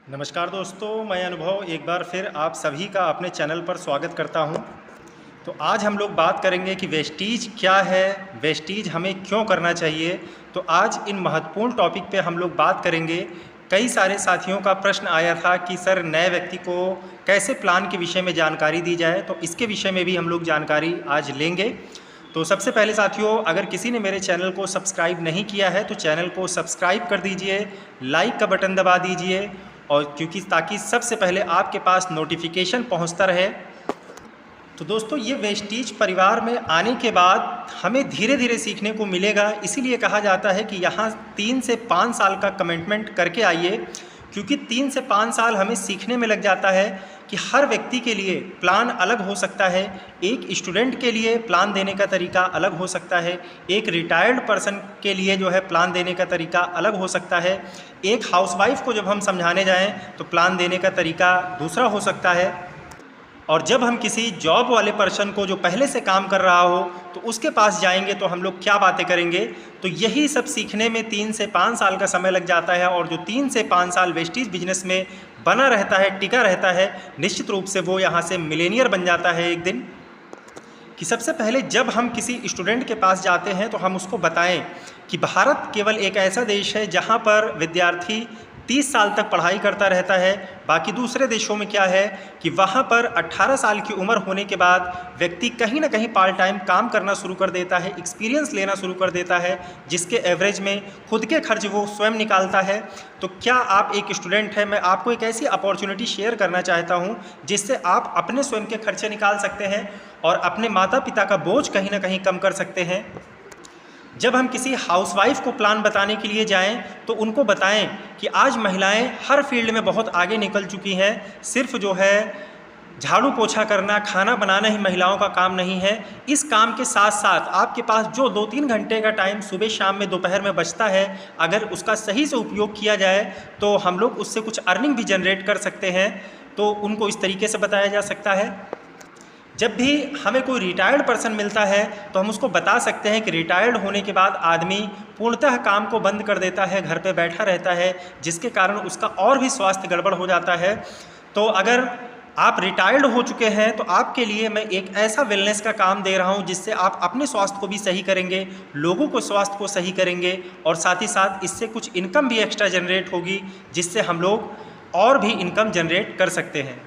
नमस्कार दोस्तों, मैं अनुभव एक बार फिर आप सभी का अपने चैनल पर स्वागत करता हूं। तो आज हम लोग बात करेंगे कि वेस्टीज क्या है, वेस्टीज हमें क्यों करना चाहिए। तो आज इन महत्वपूर्ण टॉपिक पे हम लोग बात करेंगे। कई सारे साथियों का प्रश्न आया था कि सर नए व्यक्ति को कैसे प्लान के विषय में जानकारी दी जाए, तो इसके विषय में भी हम लोग जानकारी आज लेंगे। तो सबसे पहले साथियों, अगर किसी ने मेरे चैनल को सब्सक्राइब नहीं किया है तो चैनल को सब्सक्राइब कर दीजिए, लाइक का बटन दबा दीजिए, और क्योंकि ताकि सबसे पहले आपके पास नोटिफिकेशन पहुंचता रहे। तो दोस्तों, ये वेस्टीज परिवार में आने के बाद हमें धीरे धीरे सीखने को मिलेगा। इसीलिए कहा जाता है कि यहाँ 3 से 5 साल का कमिटमेंट करके आइए, क्योंकि 3 से 5 साल हमें सीखने में लग जाता है कि हर व्यक्ति के लिए प्लान अलग हो सकता है। एक स्टूडेंट के लिए प्लान देने का तरीका अलग हो सकता है, एक रिटायर्ड पर्सन के लिए जो है प्लान देने का तरीका अलग हो सकता है, एक हाउसवाइफ को जब हम समझाने जाएं तो प्लान देने का तरीका दूसरा हो सकता है, और जब हम किसी जॉब वाले पर्सन को जो पहले से काम कर रहा हो तो उसके पास जाएंगे तो हम लोग क्या बातें करेंगे। तो यही सब सीखने में 3 से 5 साल का समय लग जाता है, और जो 3 से 5 साल वेस्टीज बिजनेस में बना रहता है, टिका रहता है, निश्चित रूप से वो यहाँ से मिलेनियर बन जाता है एक दिन। कि सबसे पहले जब हम किसी स्टूडेंट के पास जाते हैं तो हम उसको बताएं कि भारत केवल एक ऐसा देश है जहाँ पर विद्यार्थी 30 साल तक पढ़ाई करता रहता है। बाकी दूसरे देशों में क्या है कि वहाँ पर 18 साल की उम्र होने के बाद व्यक्ति कहीं ना कहीं पार्ट टाइम काम करना शुरू कर देता है, एक्सपीरियंस लेना शुरू कर देता है, जिसके एवरेज में खुद के खर्च वो स्वयं निकालता है। तो क्या आप एक स्टूडेंट हैं, मैं आपको एक ऐसी अपॉर्चुनिटी शेयर करना चाहता हूँ जिससे आप अपने स्वयं के खर्चे निकाल सकते हैं और अपने माता पिता का बोझ कहीं ना कहीं कम कर सकते हैं। जब हम किसी हाउसवाइफ को प्लान बताने के लिए जाएं तो उनको बताएं कि आज महिलाएं हर फील्ड में बहुत आगे निकल चुकी हैं। सिर्फ जो है झाड़ू पोछा करना, खाना बनाना ही महिलाओं का काम नहीं है। इस काम के साथ साथ आपके पास जो 2-3 घंटे का टाइम सुबह शाम में दोपहर में बचता है, अगर उसका सही से उपयोग किया जाए तो हम लोग उससे कुछ अर्निंग भी जनरेट कर सकते हैं। तो उनको इस तरीके से बताया जा सकता है। जब भी हमें कोई रिटायर्ड पर्सन मिलता है तो हम उसको बता सकते हैं कि रिटायर्ड होने के बाद आदमी पूर्णतः काम को बंद कर देता है, घर पे बैठा रहता है, जिसके कारण उसका और भी स्वास्थ्य गड़बड़ हो जाता है। तो अगर आप रिटायर्ड हो चुके हैं तो आपके लिए मैं एक ऐसा वेलनेस का काम दे रहा हूं जिससे आप अपने स्वास्थ्य को भी सही करेंगे, लोगों को स्वास्थ्य को सही करेंगे, और साथ ही साथ इससे कुछ इनकम भी एक्स्ट्रा जनरेट होगी, जिससे हम लोग और भी इनकम जनरेट कर सकते हैं।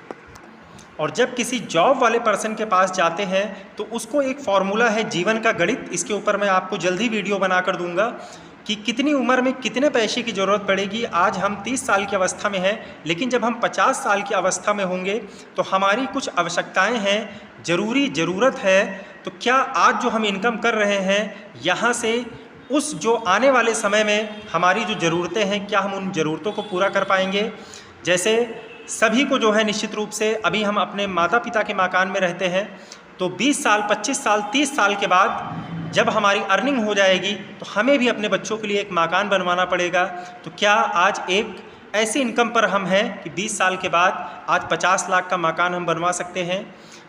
और जब किसी जॉब वाले पर्सन के पास जाते हैं तो उसको एक फार्मूला है, जीवन का गणित। इसके ऊपर मैं आपको जल्दी वीडियो बना कर दूंगा कि कितनी उम्र में कितने पैसे की ज़रूरत पड़ेगी। आज हम 30 साल की अवस्था में हैं, लेकिन जब हम 50 साल की अवस्था में होंगे तो हमारी कुछ आवश्यकताएं हैं, ज़रूरत है। तो क्या आज जो हम इनकम कर रहे हैं यहाँ से उस जो आने वाले समय में हमारी जो ज़रूरतें हैं, क्या हम उन ज़रूरतों को पूरा कर पाएंगे। जैसे सभी को जो है निश्चित रूप से अभी हम अपने माता पिता के मकान में रहते हैं, तो 20 साल, 25 साल, 30 साल के बाद जब हमारी अर्निंग हो जाएगी तो हमें भी अपने बच्चों के लिए एक मकान बनवाना पड़ेगा। तो क्या आज एक ऐसी इनकम पर हम हैं कि 20 साल के बाद आज 50 लाख का मकान हम बनवा सकते हैं।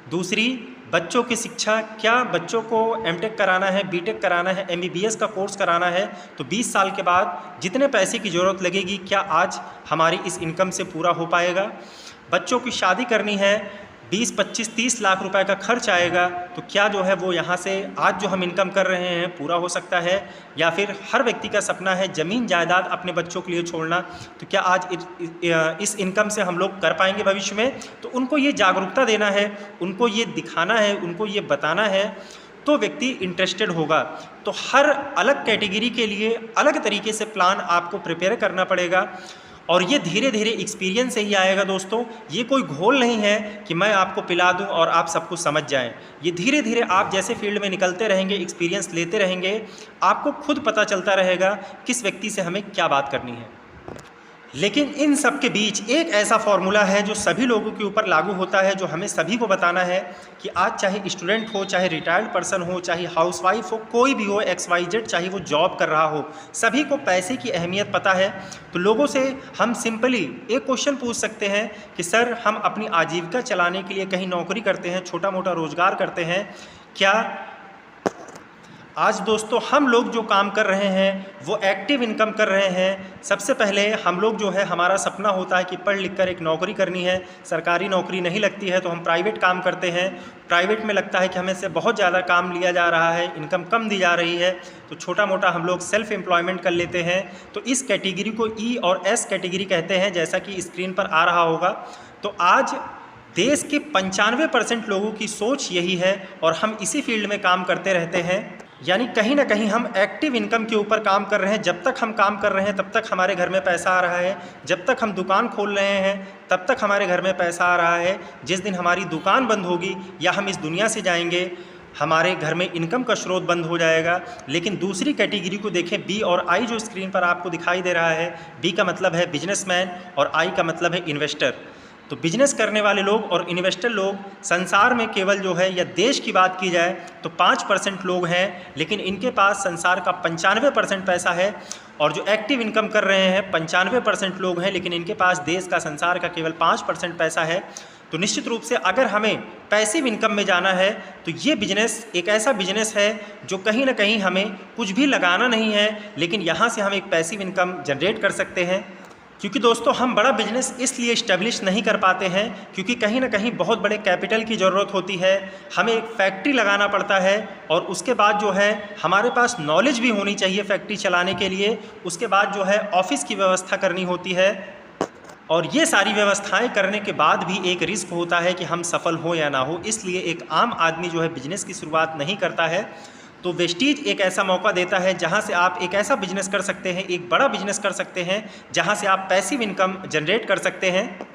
दूसरी, बच्चों की शिक्षा, क्या बच्चों को एमटेक कराना है, बीटेक कराना है, एमबीबीएस का कोर्स कराना है, तो 20 साल के बाद जितने पैसे की ज़रूरत लगेगी क्या आज हमारी इस इनकम से पूरा हो पाएगा। बच्चों की शादी करनी है, 20, 25, 30 लाख रुपए का खर्च आएगा, तो क्या जो है वो यहाँ से आज जो हम इनकम कर रहे हैं पूरा हो सकता है। या फिर हर व्यक्ति का सपना है ज़मीन जायदाद अपने बच्चों के लिए छोड़ना, तो क्या आज इस इनकम से हम लोग कर पाएंगे भविष्य में। तो उनको ये जागरूकता देना है, उनको ये दिखाना है, उनको ये बताना है, तो व्यक्ति इंटरेस्टेड होगा। तो हर अलग कैटेगरी के लिए अलग तरीके से प्लान आपको प्रिपेयर करना पड़ेगा, और ये धीरे धीरे एक्सपीरियंस से ही आएगा दोस्तों। ये कोई घोल नहीं है कि मैं आपको पिला दूं और आप सब कुछ समझ जाएं। ये धीरे धीरे आप जैसे फील्ड में निकलते रहेंगे, एक्सपीरियंस लेते रहेंगे, आपको खुद पता चलता रहेगा किस व्यक्ति से हमें क्या बात करनी है। लेकिन इन सब के बीच एक ऐसा फॉर्मूला है जो सभी लोगों के ऊपर लागू होता है, जो हमें सभी को बताना है कि आज चाहे स्टूडेंट हो, चाहे रिटायर्ड पर्सन हो, चाहे हाउसवाइफ हो, कोई भी हो, XYZ, चाहे वो जॉब कर रहा हो, सभी को पैसे की अहमियत पता है। तो लोगों से हम सिंपली एक क्वेश्चन पूछ सकते हैं कि सर हम अपनी आजीविका चलाने के लिए कहीं नौकरी करते हैं, छोटा मोटा रोजगार करते हैं, क्या आज दोस्तों हम लोग जो काम कर रहे हैं वो एक्टिव इनकम कर रहे हैं। सबसे पहले हम लोग जो है, हमारा सपना होता है कि पढ़ लिख कर एक नौकरी करनी है, सरकारी नौकरी नहीं लगती है तो हम प्राइवेट काम करते हैं। प्राइवेट में लगता है कि हमें से बहुत ज़्यादा काम लिया जा रहा है, इनकम कम दी जा रही है, तो छोटा मोटा हम लोग सेल्फ एम्प्लॉयमेंट कर लेते हैं। तो इस कैटेगरी को ई और एस कैटेगरी कहते हैं, जैसा कि स्क्रीन पर आ रहा होगा। तो आज देश के 95% लोगों की सोच यही है और हम इसी फील्ड में काम करते रहते हैं। यानी कहीं ना कहीं हम एक्टिव इनकम के ऊपर काम कर रहे हैं। जब तक हम काम कर रहे हैं तब तक हमारे घर में पैसा आ रहा है, जब तक हम दुकान खोल रहे हैं तब तक हमारे घर में पैसा आ रहा है। जिस दिन हमारी दुकान बंद होगी या हम इस दुनिया से जाएंगे, हमारे घर में इनकम का स्रोत बंद हो जाएगा। लेकिन दूसरी कैटेगरी को देखें, बी और आई, जो स्क्रीन पर आपको दिखाई दे रहा है। बी का मतलब है बिजनेसमैन और आई का मतलब है इन्वेस्टर। तो बिजनेस करने वाले लोग और इन्वेस्टर लोग संसार में केवल जो है, या देश की बात की जाए तो 5% लोग हैं, लेकिन इनके पास संसार का 95% पैसा है। और जो एक्टिव इनकम कर रहे हैं 95% लोग हैं, लेकिन इनके पास देश का, संसार का केवल 5% पैसा है। तो निश्चित रूप से अगर हमें पैसिव इनकम में जाना है तो ये बिजनेस एक ऐसा बिजनेस है जो कहीं ना कहीं हमें कुछ भी लगाना नहीं है, लेकिन यहाँ से हम एक पैसिव इनकम जनरेट कर सकते हैं। क्योंकि दोस्तों हम बड़ा बिजनेस इसलिए इस्टेब्लिश नहीं कर पाते हैं क्योंकि कहीं ना कहीं बहुत बड़े कैपिटल की ज़रूरत होती है। हमें एक फैक्ट्री लगाना पड़ता है और उसके बाद जो है हमारे पास नॉलेज भी होनी चाहिए फैक्ट्री चलाने के लिए। उसके बाद जो है ऑफिस की व्यवस्था करनी होती है और ये सारी व्यवस्थाएं करने के बाद भी एक रिस्क होता है कि हम सफल हो या ना हो। इसलिए एक आम आदमी जो है बिजनेस की शुरुआत नहीं करता है। तो वेस्टीज एक ऐसा मौका देता है जहां से आप एक ऐसा बिजनेस कर सकते हैं, एक बड़ा बिजनेस कर सकते हैं, जहां से आप पैसिव इनकम जनरेट कर सकते हैं।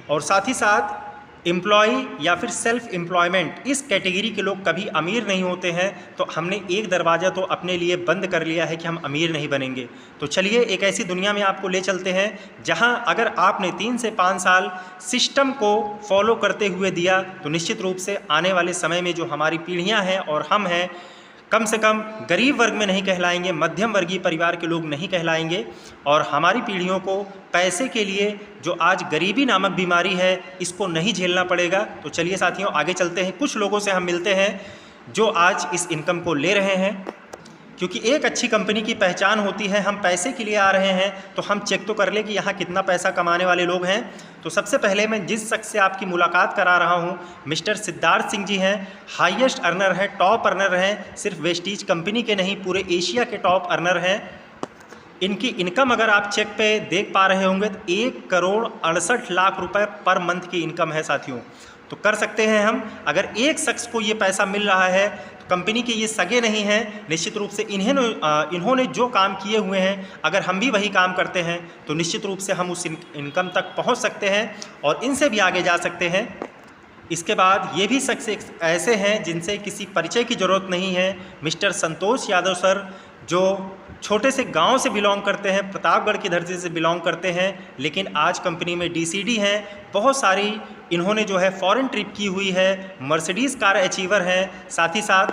और साथ ही साथ एम्प्लॉय या फिर सेल्फ एम्प्लॉयमेंट, इस कैटेगरी के लोग कभी अमीर नहीं होते हैं। तो हमने एक दरवाज़ा तो अपने लिए बंद कर लिया है कि हम अमीर नहीं बनेंगे। तो चलिए एक ऐसी दुनिया में आपको ले चलते हैं जहां अगर आपने 3 से 5 साल सिस्टम को फॉलो करते हुए दिया तो निश्चित रूप से आने वाले समय में जो हमारी पीढ़ियाँ हैं और हम हैं, कम से कम गरीब वर्ग में नहीं कहलाएंगे, मध्यम वर्गीय परिवार के लोग नहीं कहलाएंगे। और हमारी पीढ़ियों को पैसे के लिए जो आज गरीबी नामक बीमारी है इसको नहीं झेलना पड़ेगा। तो चलिए साथियों आगे चलते हैं। कुछ लोगों से हम मिलते हैं जो आज इस इनकम को ले रहे हैं, क्योंकि एक अच्छी कंपनी की पहचान होती है हम पैसे के लिए आ रहे हैं तो हम चेक तो कर ले कि यहाँ कितना पैसा कमाने वाले लोग हैं। तो सबसे पहले मैं जिस शख्स से आपकी मुलाकात करा रहा हूँ, मिस्टर सिद्धार्थ सिंह जी हैं। हाईएस्ट अर्नर हैं, टॉप अर्नर हैं, सिर्फ वेस्टीज कंपनी के नहीं पूरे एशिया के टॉप अर्नर हैं। इनकी इनकम अगर आप चेक पे देख पा रहे होंगे तो 1,68,00,000 रुपये पर मंथ की इनकम है साथियों। तो कर सकते हैं हम। अगर एक शख्स को ये पैसा मिल रहा है तो कंपनी के ये सगे नहीं हैं, निश्चित रूप से इन्होंने जो काम किए हुए हैं अगर हम भी वही काम करते हैं तो निश्चित रूप से हम उस इनकम तक पहुंच सकते हैं और इनसे भी आगे जा सकते हैं। इसके बाद ये भी शख्स ऐसे हैं जिनसे किसी परिचय की ज़रूरत नहीं है। मिस्टर संतोष यादव सर, जो छोटे से गांव से बिलोंग करते हैं, प्रतापगढ़ की धरती से बिलोंग करते हैं, लेकिन आज कंपनी में डीसीडी हैं। बहुत सारी इन्होंने जो है फॉरेन ट्रिप की हुई है, मर्सिडीज़ कार अचीवर हैं। साथ ही साथ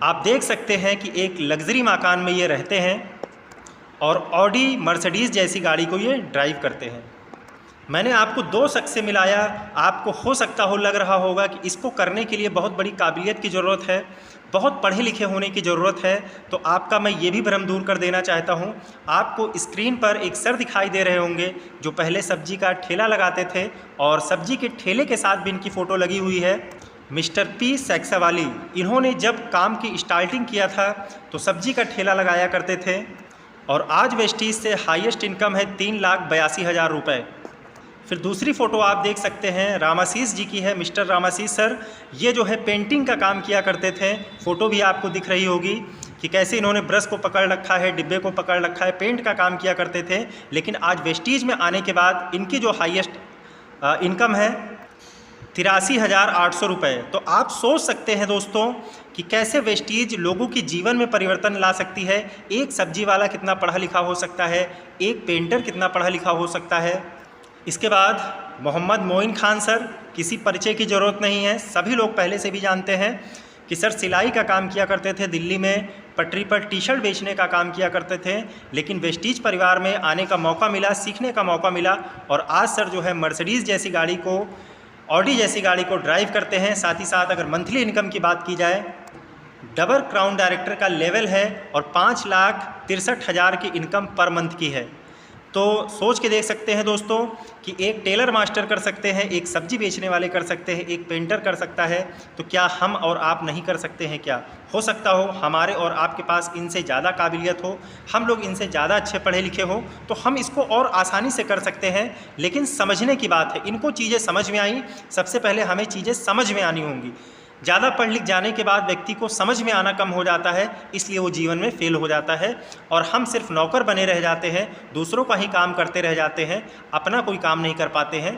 आप देख सकते हैं कि एक लग्जरी मकान में ये रहते हैं और ऑडी मर्सिडीज़ जैसी गाड़ी को ये ड्राइव करते हैं। मैंने आपको 2 शख्स से मिलाया, आपको हो सकता हो लग रहा होगा कि इसको करने के लिए बहुत बड़ी काबिलियत की ज़रूरत है, बहुत पढ़े लिखे होने की ज़रूरत है। तो आपका मैं ये भी भ्रम दूर कर देना चाहता हूँ। आपको स्क्रीन पर एक सर दिखाई दे रहे होंगे जो पहले सब्जी का ठेला लगाते थे और सब्जी के ठेले के साथ भी इनकी फ़ोटो लगी हुई है। मिस्टर पी सैक्सावाली, इन्होंने जब काम की स्टार्टिंग किया था तो सब्जी का ठेला लगाया करते थे और आज वेस्टीज से हाईएस्ट इनकम है 3,82,000 रुपये। फिर दूसरी फ़ोटो आप देख सकते हैं रामाशीष जी की है। मिस्टर रामाशीष सर ये जो है पेंटिंग का काम किया करते थे। फ़ोटो भी आपको दिख रही होगी कि कैसे इन्होंने ब्रश को पकड़ रखा है, डिब्बे को पकड़ रखा है, पेंट का काम किया करते थे। लेकिन आज वेस्टीज में आने के बाद इनकी जो हाईएस्ट इनकम है 83,800 रुपये। तो आप सोच सकते हैं दोस्तों कि कैसे वेस्टीज लोगों की जीवन में परिवर्तन ला सकती है। एक सब्जी वाला कितना पढ़ा लिखा हो सकता है, एक पेंटर कितना पढ़ा लिखा हो सकता है। इसके बाद मोहम्मद मोइन खान सर, किसी परिचय की ज़रूरत नहीं है, सभी लोग पहले से भी जानते हैं कि सर सिलाई का काम किया करते थे, दिल्ली में पटरी पर टी शर्ट बेचने का काम किया करते थे। लेकिन वेस्टीज परिवार में आने का मौका मिला, सीखने का मौका मिला और आज सर जो है मर्सिडीज़ जैसी गाड़ी को, ऑडी जैसी गाड़ी को ड्राइव करते हैं। साथ ही साथ अगर मंथली इनकम की बात की जाए डबल क्राउन डायरेक्टर का लेवल है और 5,63,000 की इनकम पर मंथ की है। तो सोच के देख सकते हैं दोस्तों कि एक टेलर मास्टर कर सकते हैं, एक सब्जी बेचने वाले कर सकते हैं, एक पेंटर कर सकता है, तो क्या हम और आप नहीं कर सकते हैं? क्या हो सकता हो हमारे और आपके पास इनसे ज़्यादा काबिलियत हो, हम लोग इनसे ज़्यादा अच्छे पढ़े लिखे हो, तो हम इसको और आसानी से कर सकते हैं। लेकिन समझने की बात है, इनको चीज़ें समझ में आई, सबसे पहले हमें चीज़ें समझ में आनी होंगी। ज़्यादा पढ़ लिख जाने के बाद व्यक्ति को समझ में आना कम हो जाता है, इसलिए वो जीवन में फेल हो जाता है और हम सिर्फ नौकर बने रह जाते हैं, दूसरों का ही काम करते रह जाते हैं, अपना कोई काम नहीं कर पाते हैं।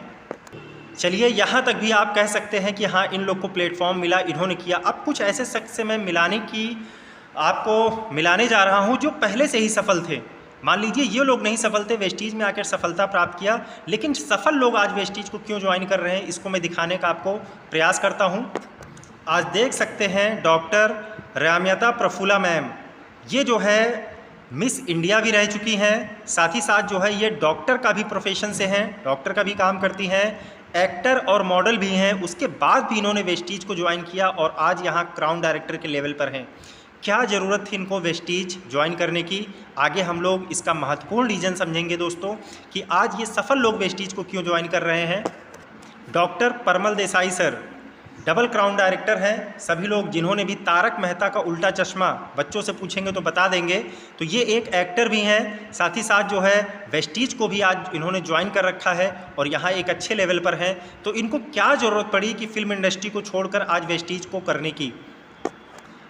चलिए, यहाँ तक भी आप कह सकते हैं कि हाँ, इन लोग को प्लेटफॉर्म मिला, इन्होंने किया। अब कुछ ऐसे शख्स से मैं आपको मिलाने जा रहा हूँ जो पहले से ही सफल थे। मान लीजिए ये लोग नहीं सफल थे, वेस्टीज में आकर सफलता प्राप्त किया, लेकिन सफल लोग आज वेस्टीज को क्यों ज्वाइन कर रहे हैं, इसको मैं दिखाने का आपको प्रयास करता हूँ। आज देख सकते हैं डॉक्टर राम्यता प्रफुल्ला मैम, ये जो है मिस इंडिया भी रह चुकी हैं, साथ ही साथ जो है ये डॉक्टर का भी प्रोफेशन से हैं, डॉक्टर का भी काम करती हैं, एक्टर और मॉडल भी हैं। उसके बाद भी इन्होंने वेस्टीज को ज्वाइन किया और आज यहाँ क्राउन डायरेक्टर के लेवल पर हैं। क्या ज़रूरत थी इनको वेस्टीज ज्वाइन करने की? आगे हम लोग इसका महत्वपूर्ण रीज़न समझेंगे दोस्तों कि आज ये सफल लोग वेस्टीज को क्यों ज्वाइन कर रहे हैं। डॉक्टर परमल Desai sir double crown director हैं। सभी लोग जिन्होंने भी तारक मेहता का उल्टा चश्मा, बच्चों से पूछेंगे तो बता देंगे, तो ये एक एक्टर भी हैं, साथ ही साथ जो है वेस्टीज को भी आज इन्होंने ज्वाइन कर रखा है और यहाँ एक अच्छे लेवल पर हैं। तो इनको क्या ज़रूरत पड़ी कि फिल्म इंडस्ट्री को छोड़कर आज वेस्टीज को करने की?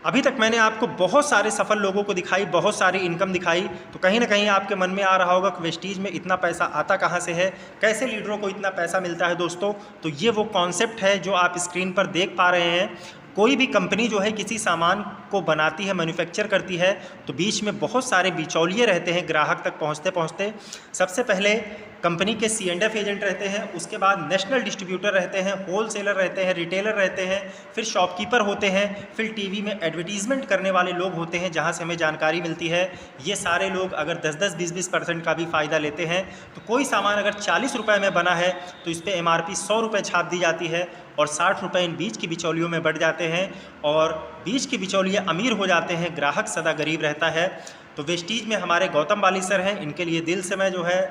अभी तक मैंने आपको बहुत सारे सफल लोगों को दिखाई, बहुत सारी इनकम दिखाई, तो कहीं ना कहीं आपके मन में आ रहा होगा कि वेस्टीज में इतना पैसा आता कहाँ से है, कैसे लीडरों को इतना पैसा मिलता है दोस्तों। तो ये वो कॉन्सेप्ट है जो आप स्क्रीन पर देख पा रहे हैं। कोई भी कंपनी जो है किसी सामान को बनाती है, मैन्युफैक्चर करती है, तो बीच में बहुत सारे बिचौलिए रहते हैं ग्राहक तक पहुँचते पहुँचते। सबसे पहले कंपनी के C&F एजेंट रहते हैं, उसके बाद नेशनल डिस्ट्रीब्यूटर रहते हैं, होलसेलर रहते हैं, रिटेलर रहते हैं, फिर शॉपकीपर होते हैं, फिर टीवी में एडवर्टीज़मेंट करने वाले लोग होते हैं जहां से हमें जानकारी मिलती है। ये सारे लोग अगर 10-10, 20-20% का भी फ़ायदा लेते हैं, तो कोई सामान अगर 40 रुपये में बना है तो इस पर MRP 100 रुपये छाप दी जाती है और 60 रुपये इन बीच की बिचौलियों में बढ़ जाते हैं और बीच के बिचौलिए अमीर हो जाते हैं, ग्राहक सदा गरीब रहता है। तो वेस्टीज में हमारे गौतम बाली सर हैं, इनके लिए दिल से मैं जो है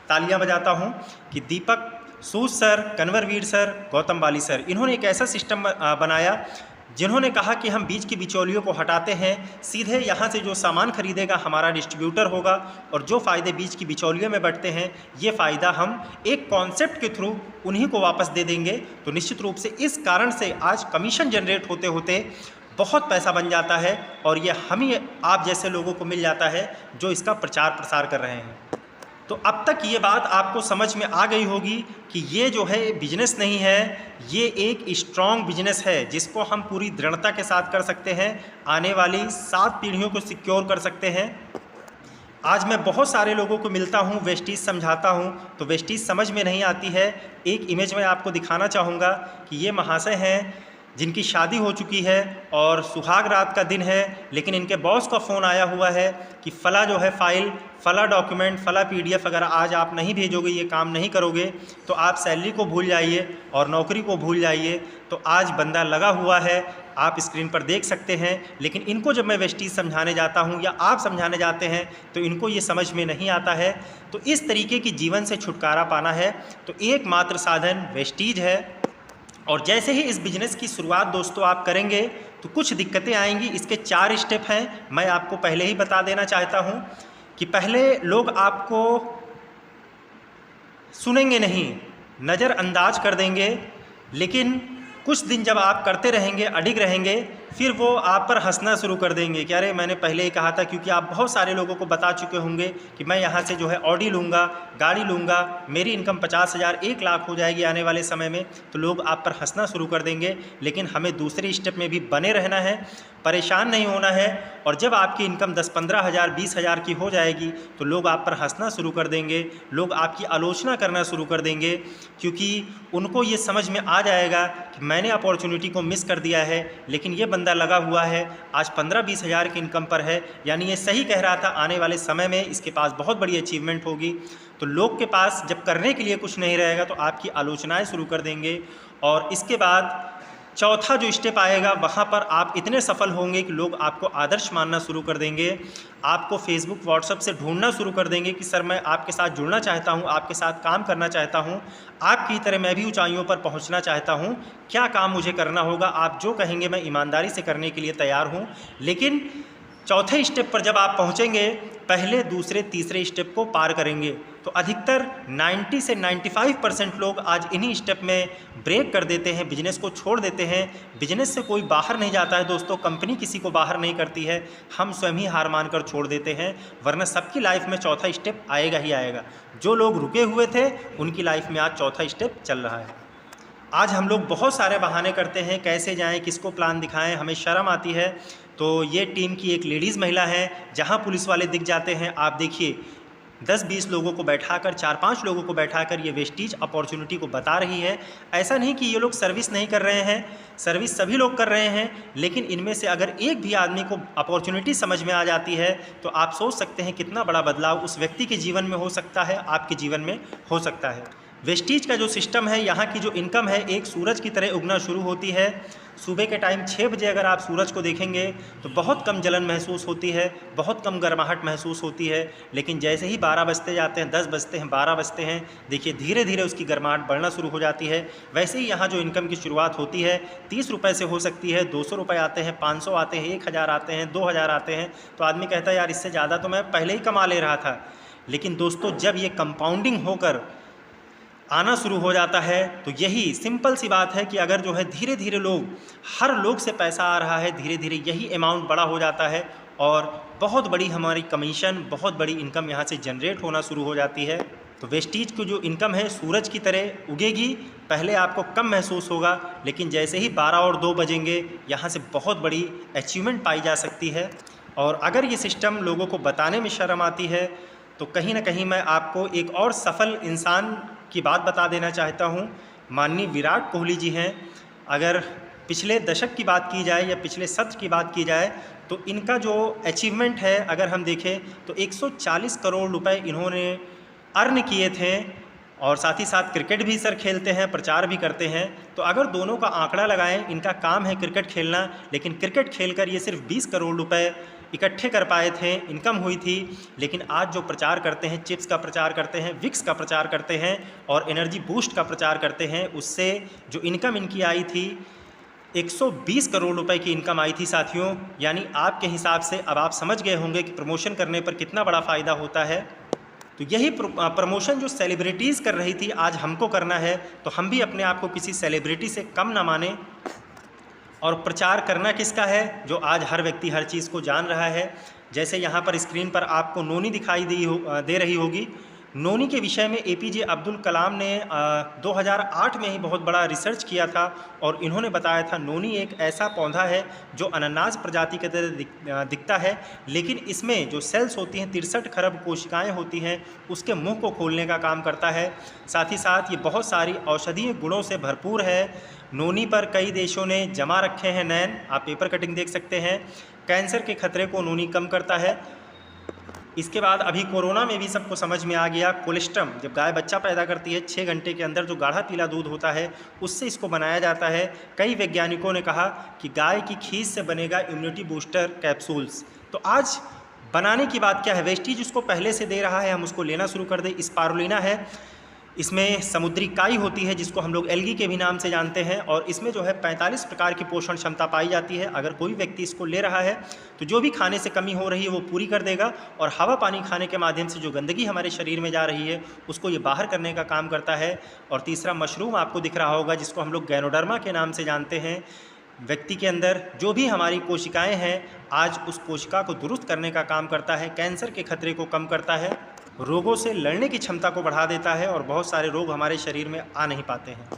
तालियां बजाता हूं कि दीपक सूद सर, कन्वरवीर सर, गौतम बाली सर, इन्होंने एक ऐसा सिस्टम बनाया जिन्होंने कहा कि हम बीच की बिचौलियों को हटाते हैं, सीधे यहाँ से जो सामान खरीदेगा हमारा डिस्ट्रीब्यूटर होगा और जो फ़ायदे बीच की बिचौलियों में बढ़ते हैं ये फ़ायदा हम एक कॉन्सेप्ट के थ्रू उन्हीं को वापस दे देंगे। तो निश्चित रूप से इस कारण से आज कमीशन जनरेट होते होते बहुत पैसा बन जाता है और ये हम ही आप जैसे लोगों को मिल जाता है जो इसका प्रचार प्रसार कर रहे हैं। तो अब तक ये बात आपको समझ में आ गई होगी कि ये जो है बिजनेस नहीं है, ये एक स्ट्रॉन्ग बिजनेस है जिसको हम पूरी दृढ़ता के साथ कर सकते हैं, आने वाली 7 पीढ़ियों को सिक्योर कर सकते हैं। आज मैं बहुत सारे लोगों को मिलता हूँ, वेस्टीज समझाता हूँ, तो वेस्टीज समझ में नहीं आती है। एक इमेज में आपको दिखाना चाहूँगा कि ये महाशय हैं जिनकी शादी हो चुकी है और सुहाग रात का दिन है, लेकिन इनके बॉस का फ़ोन आया हुआ है कि फ़ला जो है फाइल, फ़ला डॉक्यूमेंट, फ़ला PDF अगर आज आप नहीं भेजोगे, ये काम नहीं करोगे तो आप सैलरी को भूल जाइए और नौकरी को भूल जाइए। तो आज बंदा लगा हुआ है, आप स्क्रीन पर देख सकते हैं। लेकिन इनको जब मैं वेस्टीज समझाने जाता हूँ या आप समझाने जाते हैं तो इनको ये समझ में नहीं आता है। तो इस तरीके की जीवन से छुटकारा पाना है तो एकमात्र साधन वेस्टीज है। और जैसे ही इस बिज़नेस की शुरुआत दोस्तों आप करेंगे तो कुछ दिक्कतें आएंगी। इसके 4 स्टेप हैं, मैं आपको पहले ही बता देना चाहता हूं कि पहले लोग आपको सुनेंगे नहीं, नज़रअंदाज कर देंगे, लेकिन कुछ दिन जब आप करते रहेंगे, अडिग रहेंगे, फिर वो आप पर हंसना शुरू कर देंगे कि अरे मैंने पहले ही कहा था। क्योंकि आप बहुत सारे लोगों को बता चुके होंगे कि मैं यहाँ से जो है ऑडी लूँगा, गाड़ी लूँगा, मेरी इनकम 50,000 1 लाख हो जाएगी आने वाले समय में। तो लोग आप पर हंसना शुरू कर देंगे, लेकिन हमें दूसरे स्टेप में भी बने रहना है, परेशान नहीं होना है। और जब आपकी इनकम 10-15 हज़ार 20 हज़ार की हो जाएगी तो लोग आप पर हंसना शुरू कर देंगे, लोग आपकी आलोचना करना शुरू कर देंगे, क्योंकि उनको ये समझ में आ जाएगा कि मैंने अपॉर्चुनिटी को मिस कर दिया है। लेकिन ये बंदा लगा हुआ है, आज 15-20 हज़ार की इनकम पर है, यानी ये सही कह रहा था, आने वाले समय में इसके पास बहुत बड़ी अचीवमेंट होगी। तो लोग के पास जब करने के लिए कुछ नहीं रहेगा तो आपकी आलोचनाएं शुरू कर देंगे। और इसके बाद चौथा जो स्टेप आएगा वहाँ पर आप इतने सफल होंगे कि लोग आपको आदर्श मानना शुरू कर देंगे, आपको फेसबुक व्हाट्सएप से ढूंढना शुरू कर देंगे कि सर मैं आपके साथ जुड़ना चाहता हूँ, आपके साथ काम करना चाहता हूँ, आपकी तरह मैं भी ऊंचाइयों पर पहुँचना चाहता हूँ, क्या काम मुझे करना होगा, आप जो कहेंगे मैं ईमानदारी से करने के लिए तैयार हूँ। लेकिन चौथे स्टेप पर जब आप पहुँचेंगे, पहले दूसरे तीसरे स्टेप को पार करेंगे, तो अधिकतर 90 से 95% लोग आज इन्हीं स्टेप में ब्रेक कर देते हैं, बिजनेस को छोड़ देते हैं। बिजनेस से कोई बाहर नहीं जाता है दोस्तों, कंपनी किसी को बाहर नहीं करती है, हम स्वयं ही हार मानकर छोड़ देते हैं। वरना सबकी लाइफ में चौथा स्टेप आएगा ही आएगा। जो लोग रुके हुए थे उनकी लाइफ में आज चौथा स्टेप चल रहा है। आज हम लोग बहुत सारे बहाने करते हैं, कैसे जाएं, किसको प्लान दिखाएं, हमें शर्म आती है। तो ये टीम की एक लेडीज़ महिला है, जहां पुलिस वाले दिख जाते हैं, आप देखिए 10-20 लोगों को बैठाकर, 4-5 लोगों को बैठाकर ये वेस्टीज अपॉर्चुनिटी को बता रही है। ऐसा नहीं कि ये लोग सर्विस नहीं कर रहे हैं, सर्विस सभी लोग कर रहे हैं, लेकिन इनमें से अगर एक भी आदमी को अपॉर्चुनिटी समझ में आ जाती है तो आप सोच सकते हैं कितना बड़ा बदलाव उस व्यक्ति के जीवन में हो सकता है, आपके जीवन में हो सकता है। वेस्टीज का जो सिस्टम है, यहाँ की जो इनकम है, एक सूरज की तरह उगना शुरू होती है। सुबह के टाइम 6 बजे अगर आप सूरज को देखेंगे तो बहुत कम जलन महसूस होती है, बहुत कम गर्माहट महसूस होती है। लेकिन जैसे ही 12 बजते जाते हैं, 10 बजते हैं, 12 बजते हैं, देखिए धीरे धीरे उसकी गर्माहट बढ़ना शुरू हो जाती है। वैसे ही यहाँ जो इनकम की शुरुआत होती है 30 रुपये से हो सकती है, 200 रुपये आते हैं, 500 आते हैं, 1000 आते हैं, 2000 आते हैं। तो आदमी कहता है यार इससे ज़्यादा तो मैं पहले ही कमा ले रहा था। लेकिन दोस्तों जब ये कंपाउंडिंग होकर आना शुरू हो जाता है तो यही सिंपल सी बात है कि अगर जो है धीरे धीरे लोग, हर लोग से पैसा आ रहा है, धीरे धीरे यही अमाउंट बड़ा हो जाता है और बहुत बड़ी हमारी कमीशन, बहुत बड़ी इनकम यहाँ से जनरेट होना शुरू हो जाती है। तो वेस्टीज को जो इनकम है सूरज की तरह उगेगी। पहले आपको कम महसूस होगा, लेकिन जैसे ही 12 और 2 बजेंगे यहाँ से बहुत बड़ी अचीवमेंट पाई जा सकती है। और अगर ये सिस्टम लोगों को बताने में शर्म आती है तो कहीं ना कहीं मैं आपको एक और सफल इंसान की बात बता देना चाहता हूँ। माननीय विराट कोहली जी हैं। अगर पिछले दशक की बात की जाए या पिछले सत्र की बात की जाए तो इनका जो अचीवमेंट है अगर हम देखें तो 140 करोड़ रुपए इन्होंने अर्न किए थे। और साथ ही साथ क्रिकेट भी सर खेलते हैं, प्रचार भी करते हैं। तो अगर दोनों का आंकड़ा लगाएं, इनका काम है क्रिकेट खेलना, लेकिन क्रिकेट खेलकर ये सिर्फ 20 करोड़ रुपए इकट्ठे कर पाए थे, इनकम हुई थी। लेकिन आज जो प्रचार करते हैं, चिप्स का प्रचार करते हैं, विक्स का प्रचार करते हैं और एनर्जी बूस्ट का प्रचार करते हैं, उससे जो इनकम इनकी आई थी 120 करोड़ रुपए की इनकम आई थी साथियों। यानी आपके हिसाब से अब आप समझ गए होंगे कि प्रमोशन करने पर कितना बड़ा फ़ायदा होता है। तो यही प्रमोशन जो सेलिब्रिटीज़ कर रही थी आज हमको करना है, तो हम भी अपने आप को किसी सेलिब्रिटी से कम ना माने। और प्रचार करना किसका है? जो आज हर व्यक्ति हर चीज़ को जान रहा है। जैसे यहाँ पर स्क्रीन पर आपको नोनी दिखाई दे रही होगी। नोनी के विषय में एपीजे अब्दुल कलाम ने 2008 में ही बहुत बड़ा रिसर्च किया था और इन्होंने बताया था नोनी एक ऐसा पौधा है जो अनानास प्रजाति के तरह दिखता है, लेकिन इसमें जो सेल्स होती हैं 63 खरब कोशिकाएं होती हैं, उसके मुंह को खोलने का काम करता है। साथ ही साथ ये बहुत सारी औषधीय गुणों से भरपूर है। नोनी पर कई देशों ने जमा रखे हैं नैन, आप पेपर कटिंग देख सकते हैं। कैंसर के खतरे को नोनी कम करता है। इसके बाद अभी कोरोना में भी सबको समझ में आ गया, कोलेस्ट्रम जब गाय बच्चा पैदा करती है 6 घंटे के अंदर जो गाढ़ा पीला दूध होता है उससे इसको बनाया जाता है। कई वैज्ञानिकों ने कहा कि गाय की खीस से बनेगा इम्यूनिटी बूस्टर कैप्सूल्स। तो आज बनाने की बात क्या है, वेस्टीज उसको पहले से दे रहा है, हम उसको लेना शुरू कर दें। स्पारुलिना है, इसमें समुद्री काई होती है जिसको हम लोग एल्गी के भी नाम से जानते हैं, और इसमें जो है 45 प्रकार की पोषण क्षमता पाई जाती है। अगर कोई व्यक्ति इसको ले रहा है तो जो भी खाने से कमी हो रही है वो पूरी कर देगा, और हवा पानी खाने के माध्यम से जो गंदगी हमारे शरीर में जा रही है उसको ये बाहर करने का काम करता है। और तीसरा मशरूम आपको दिख रहा होगा जिसको हम लोग गैनोडर्मा के नाम से जानते हैं। व्यक्ति के अंदर जो भी हमारी कोशिकाएँ हैं आज उस कोशिका को दुरुस्त करने का काम करता है, कैंसर के खतरे को कम करता है, रोगों से लड़ने की क्षमता को बढ़ा देता है और बहुत सारे रोग हमारे शरीर में आ नहीं पाते हैं।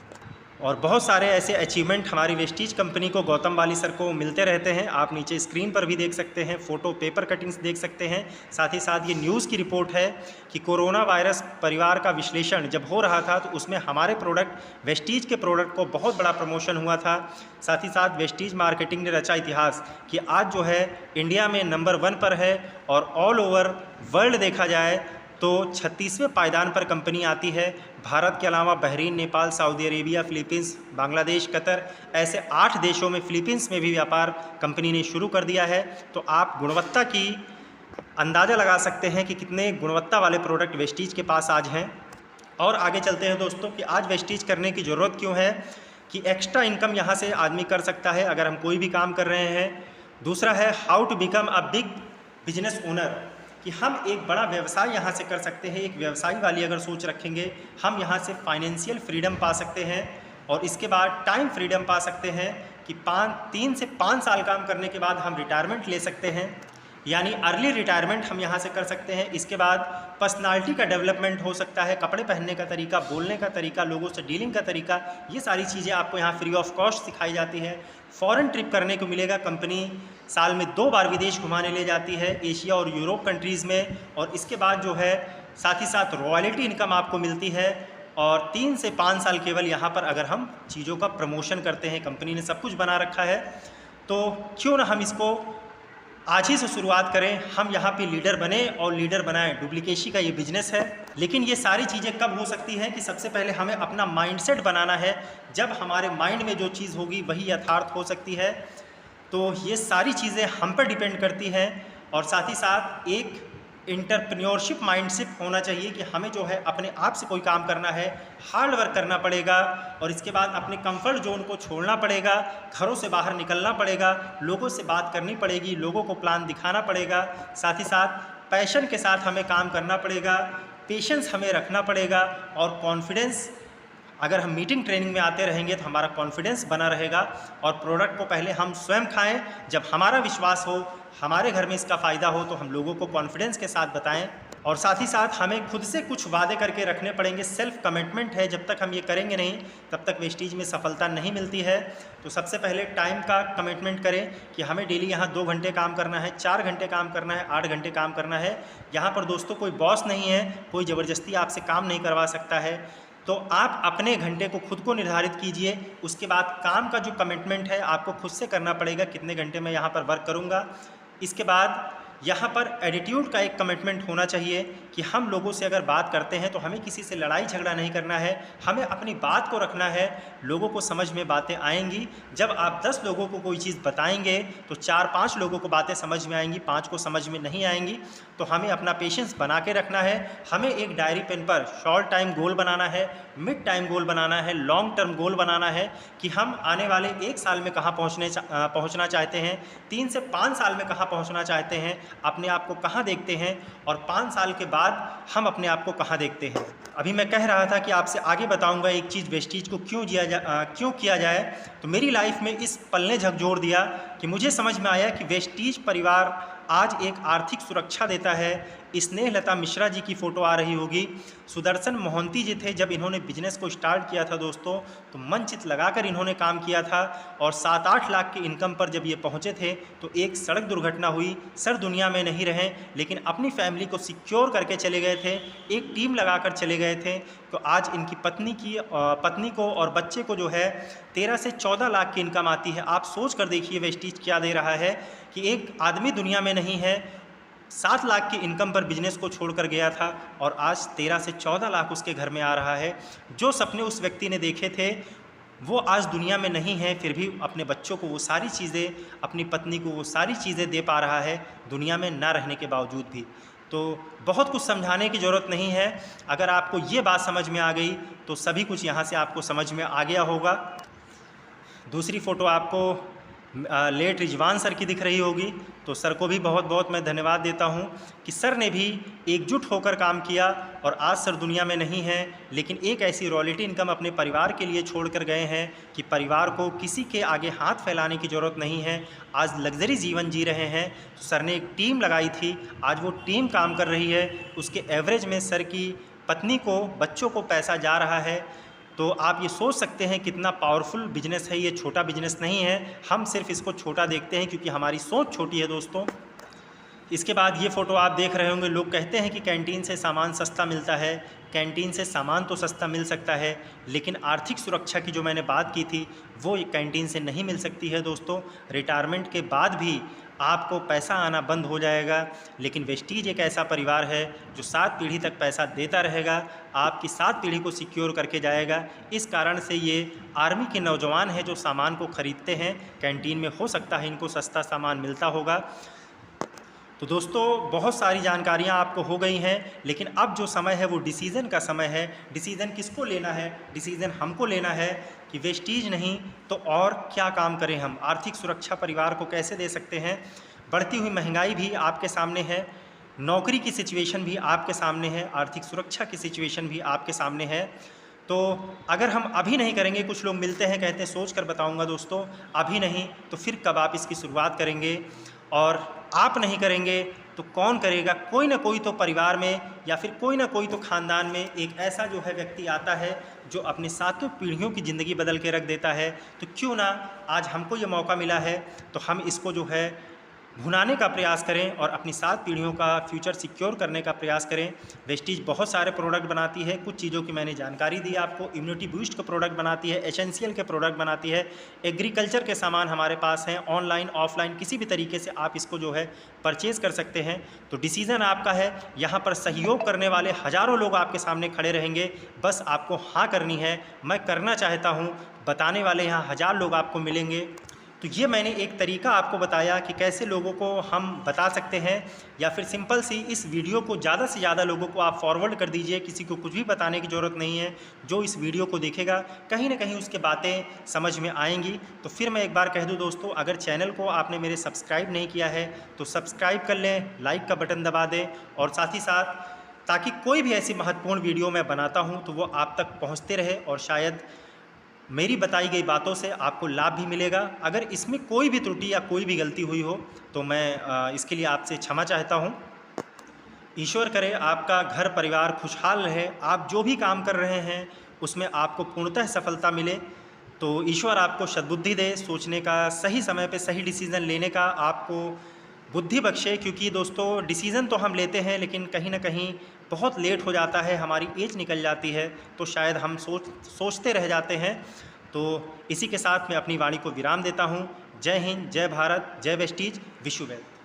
और बहुत सारे ऐसे अचीवमेंट हमारी वेस्टीज कंपनी को, गौतम बाली सर को मिलते रहते हैं। आप नीचे स्क्रीन पर भी देख सकते हैं, फ़ोटो पेपर कटिंग्स देख सकते हैं। साथ ही साथ ये न्यूज़ की रिपोर्ट है कि कोरोना वायरस परिवार का विश्लेषण जब हो रहा था तो उसमें हमारे प्रोडक्ट, वेस्टीज के प्रोडक्ट को बहुत बड़ा प्रमोशन हुआ था। साथ ही साथ वेस्टीज मार्केटिंग ने रचा इतिहास कि आज जो है इंडिया में नंबर 1 पर है, और ऑल ओवर वर्ल्ड देखा जाए तो 36वें पायदान पर कंपनी आती है। भारत के अलावा Bahrain, Nepal, Saudi Arabia, Philippines, Bangladesh, Qatar, ऐसे 8 देशों में, फिलीपींस में भी व्यापार कंपनी ने शुरू कर दिया है। तो आप गुणवत्ता की अंदाज़ा लगा सकते हैं कि कितने गुणवत्ता वाले प्रोडक्ट वेस्टीज के पास आज हैं। और आगे चलते हैं दोस्तों कि आज वेस्टीज करने की ज़रूरत क्यों है, कि एक्स्ट्रा इनकम यहाँ से आदमी कर सकता है अगर हम कोई भी काम कर रहे हैं। दूसरा है how to become a big business owner, कि हम एक बड़ा व्यवसाय यहाँ से कर सकते हैं। एक व्यवसायी वाली अगर सोच रखेंगे, हम यहाँ से फाइनेंशियल फ्रीडम पा सकते हैं और इसके बाद टाइम फ्रीडम पा सकते हैं कि 3 से 5 साल काम करने के बाद हम रिटायरमेंट ले सकते हैं, यानी अर्ली रिटायरमेंट हम यहाँ से कर सकते हैं। इसके बाद पर्सनालिटी का डेवलपमेंट हो सकता है, कपड़े पहनने का तरीका, बोलने का तरीका, लोगों से डीलिंग का तरीका, ये सारी चीज़ें आपको यहाँ फ्री ऑफ कॉस्ट सिखाई जाती है। फॉरेन ट्रिप करने को मिलेगा, कंपनी साल में 2 बार विदेश घुमाने ले जाती है, एशिया और यूरोप कंट्रीज़ में। और इसके बाद जो है साथ ही साथ रॉयल्टी इनकम आपको मिलती है। और 3 से 5 साल केवल यहाँ पर अगर हम चीज़ों का प्रमोशन करते हैं, कंपनी ने सब कुछ बना रखा है, तो क्यों ना हम इसको आज ही से शुरुआत करें। हम यहाँ पे लीडर बने और लीडर बनाएं। डुप्लीकेसी का ये बिजनेस है, लेकिन ये सारी चीज़ें कब हो सकती हैं कि सबसे पहले हमें अपना माइंडसेट बनाना है। जब हमारे माइंड में जो चीज़ होगी वही यथार्थ हो सकती है। तो ये सारी चीज़ें हम पर डिपेंड करती हैं। और साथ ही साथ एक एंटरप्रेन्योरशिप माइंडसेट होना चाहिए कि हमें जो है अपने आप से कोई काम करना है, हार्ड वर्क करना पड़ेगा और इसके बाद अपने कंफर्ट जोन को छोड़ना पड़ेगा, घरों से बाहर निकलना पड़ेगा, लोगों से बात करनी पड़ेगी, लोगों को प्लान दिखाना पड़ेगा। साथ ही साथ पैशन के साथ हमें काम करना पड़ेगा, पेशेंस हमें रखना पड़ेगा और कॉन्फिडेंस। अगर हम मीटिंग ट्रेनिंग में आते रहेंगे तो हमारा कॉन्फिडेंस बना रहेगा। और प्रोडक्ट को पहले हम स्वयं खाएं, जब हमारा विश्वास हो, हमारे घर में इसका फ़ायदा हो, तो हम लोगों को कॉन्फिडेंस के साथ बताएं। और साथ ही साथ हमें खुद से कुछ वादे करके रखने पड़ेंगे। सेल्फ कमिटमेंट है, जब तक हम ये करेंगे नहीं तब तक वेस्टीज में सफलता नहीं मिलती है। तो सबसे पहले टाइम का कमिटमेंट करें कि हमें डेली यहाँ 2 घंटे काम करना है, 4 घंटे काम करना है, 8 घंटे काम करना है। यहाँ पर दोस्तों कोई बॉस नहीं है, कोई ज़बरदस्ती आपसे काम नहीं करवा सकता है। तो आप अपने घंटे को खुद को निर्धारित कीजिए। उसके बाद काम का जो कमिटमेंट है आपको खुद से करना पड़ेगा, कितने घंटे मैं यहाँ पर वर्क करूँगा। इसके बाद यहाँ पर एटीट्यूड का एक कमिटमेंट होना चाहिए कि हम लोगों से अगर बात करते हैं तो हमें किसी से लड़ाई झगड़ा नहीं करना है, हमें अपनी बात को रखना है। लोगों को समझ में बातें आएंगी। जब आप 10 लोगों को कोई चीज़ बताएंगे तो 4-5 लोगों को बातें समझ में आएंगी, 5 को समझ में नहीं आएंगी। तो हमें अपना पेशेंस बना के रखना है। हमें एक डायरी पेन पर शॉर्ट टाइम गोल बनाना है, मिड टाइम गोल बनाना है, लॉन्ग टर्म गोल बनाना है कि हम आने वाले 1 साल में कहाँ पहुँचना चाहते हैं, 3 से 5 साल में कहाँ पहुँचना चाहते हैं, अपने आप को कहाँ देखते हैं और 5 साल के बाद हम अपने आप को कहाँ देखते हैं। अभी मैं कह रहा था कि आपसे आगे बताऊंगा एक चीज़ वेस्टीज को क्यों किया जाए। तो मेरी लाइफ में इस पल ने झकझोर दिया कि मुझे समझ में आया कि वेस्टीज परिवार आज एक आर्थिक सुरक्षा देता है। स्नेहलता मिश्रा जी की फ़ोटो आ रही होगी। सुदर्शन मोहंती जी थे, जब इन्होंने बिजनेस को स्टार्ट किया था दोस्तों, तो मन चित लगाकर इन्होंने काम किया था। और 7-8 लाख की इनकम पर जब ये पहुंचे थे तो एक सड़क दुर्घटना हुई। सर दुनिया में नहीं रहे, लेकिन अपनी फैमिली को सिक्योर करके चले गए थे, एक टीम लगाकर चले गए थे। तो आज इनकी पत्नी को और बच्चे को जो है 13 से 14 लाख की इनकम आती है। आप सोच कर देखिए वेस्टीज क्या दे रहा है कि एक आदमी दुनिया में नहीं है, 7 लाख की इनकम पर बिजनेस को छोड़कर गया था और आज 13 से 14 लाख उसके घर में आ रहा है। जो सपने उस व्यक्ति ने देखे थे वो आज दुनिया में नहीं है, फिर भी अपने बच्चों को वो सारी चीज़ें, अपनी पत्नी को वो सारी चीज़ें दे पा रहा है दुनिया में ना रहने के बावजूद भी। तो बहुत कुछ समझाने की ज़रूरत नहीं है। अगर आपको ये बात समझ में आ गई तो सभी कुछ यहाँ से आपको समझ में आ गया होगा। दूसरी फ़ोटो आपको लेट रिजवान सर की दिख रही होगी। तो सर को भी बहुत बहुत मैं धन्यवाद देता हूं कि सर ने भी एकजुट होकर काम किया और आज सर दुनिया में नहीं हैं, लेकिन एक ऐसी रॉयल्टी इनकम अपने परिवार के लिए छोड़कर गए हैं कि परिवार को किसी के आगे हाथ फैलाने की ज़रूरत नहीं है। आज लग्जरी जीवन जी रहे हैं। तो सर ने एक टीम लगाई थी, आज वो टीम काम कर रही है। उसके एवरेज में सर की पत्नी को, बच्चों को पैसा जा रहा है। तो आप ये सोच सकते हैं कितना पावरफुल बिजनेस है। ये छोटा बिजनेस नहीं है, हम सिर्फ इसको छोटा देखते हैं क्योंकि हमारी सोच छोटी है दोस्तों। इसके बाद ये फ़ोटो आप देख रहे होंगे, लोग कहते हैं कि कैंटीन से सामान सस्ता मिलता है। कैंटीन से सामान तो सस्ता मिल सकता है, लेकिन आर्थिक सुरक्षा की जो मैंने बात की थी वो कैंटीन से नहीं मिल सकती है दोस्तों। रिटायरमेंट के बाद भी आपको पैसा आना बंद हो जाएगा, लेकिन वेस्टीज एक ऐसा परिवार है जो 7 पीढ़ी तक पैसा देता रहेगा, आपकी 7 पीढ़ी को सिक्योर करके जाएगा। इस कारण से ये आर्मी के नौजवान हैं जो सामान को ख़रीदते हैं कैंटीन में, हो सकता है इनको सस्ता सामान मिलता होगा। तो दोस्तों बहुत सारी जानकारियाँ आपको हो गई हैं, लेकिन अब जो समय है वो डिसीज़न का समय है। डिसीज़न किसको लेना है? डिसीज़न हमको लेना है कि वेस्टीज नहीं तो और क्या काम करें हम, आर्थिक सुरक्षा परिवार को कैसे दे सकते हैं। बढ़ती हुई महंगाई भी आपके सामने है, नौकरी की सिचुएशन भी आपके सामने है, आर्थिक सुरक्षा की सिचुएशन भी आपके सामने है। तो अगर हम अभी नहीं करेंगे, कुछ लोग मिलते हैं कहते हैं सोच कर बताऊंगा दोस्तों, अभी नहीं तो फिर कब आप इसकी शुरुआत करेंगे? और आप नहीं करेंगे तो कौन करेगा? कोई ना कोई तो परिवार में या फिर कोई ना कोई तो ख़ानदान में एक ऐसा जो है व्यक्ति आता है जो अपनी 7 पीढ़ियों की ज़िंदगी बदल के रख देता है। तो क्यों ना आज हमको ये मौका मिला है तो हम इसको जो है भुनाने का प्रयास करें और अपनी 7 पीढ़ियों का फ्यूचर सिक्योर करने का प्रयास करें। वेस्टीज बहुत सारे प्रोडक्ट बनाती है, कुछ चीज़ों की मैंने जानकारी दी आपको। इम्यूनिटी बूस्ट का प्रोडक्ट बनाती है, एसेंशियल के प्रोडक्ट बनाती है, एग्रीकल्चर के सामान हमारे पास हैं, ऑनलाइन ऑफलाइन किसी भी तरीके से आप इसको जो है परचेज़ कर सकते हैं। तो डिसीज़न आपका है, यहाँ पर सहयोग करने वाले हज़ारों लोग आपके सामने खड़े रहेंगे, बस आपको हाँ करनी है। मैं करना चाहता हूँ, बताने वाले यहाँ 1000 लोग आपको मिलेंगे। तो ये मैंने एक तरीका आपको बताया कि कैसे लोगों को हम बता सकते हैं, या फिर सिंपल सी इस वीडियो को ज़्यादा से ज़्यादा लोगों को आप फॉरवर्ड कर दीजिए। किसी को कुछ भी बताने की ज़रूरत नहीं है, जो इस वीडियो को देखेगा कहीं ना कहीं उसके बातें समझ में आएंगी। तो फिर मैं एक बार कह दूं दोस्तों, अगर चैनल को आपने मेरे सब्सक्राइब नहीं किया है तो सब्सक्राइब कर लें, लाइक का बटन दबा दें, और साथ ही साथ ताकि कोई भी ऐसी महत्वपूर्ण वीडियो मैं बनाता हूँ तो वो आप तक पहुँचते रहे और शायद मेरी बताई गई बातों से आपको लाभ भी मिलेगा। अगर इसमें कोई भी त्रुटि या कोई भी गलती हुई हो तो मैं इसके लिए आपसे क्षमा चाहता हूँ। ईश्वर करे आपका घर परिवार खुशहाल रहे, आप जो भी काम कर रहे हैं उसमें आपको पूर्णतः सफलता मिले। तो ईश्वर आपको सद्बुद्धि दे, सोचने का, सही समय पे सही डिसीज़न लेने का आपको बुद्धि बख्शे। क्योंकि दोस्तों डिसीज़न तो हम लेते हैं लेकिन कहीं ना कहीं बहुत लेट हो जाता है, हमारी एज निकल जाती है, तो शायद हम सोचते रह जाते हैं। तो इसी के साथ मैं अपनी वाणी को विराम देता हूँ। जय हिंद, जय भारत, जय वेस्टीज, विश्व वेद।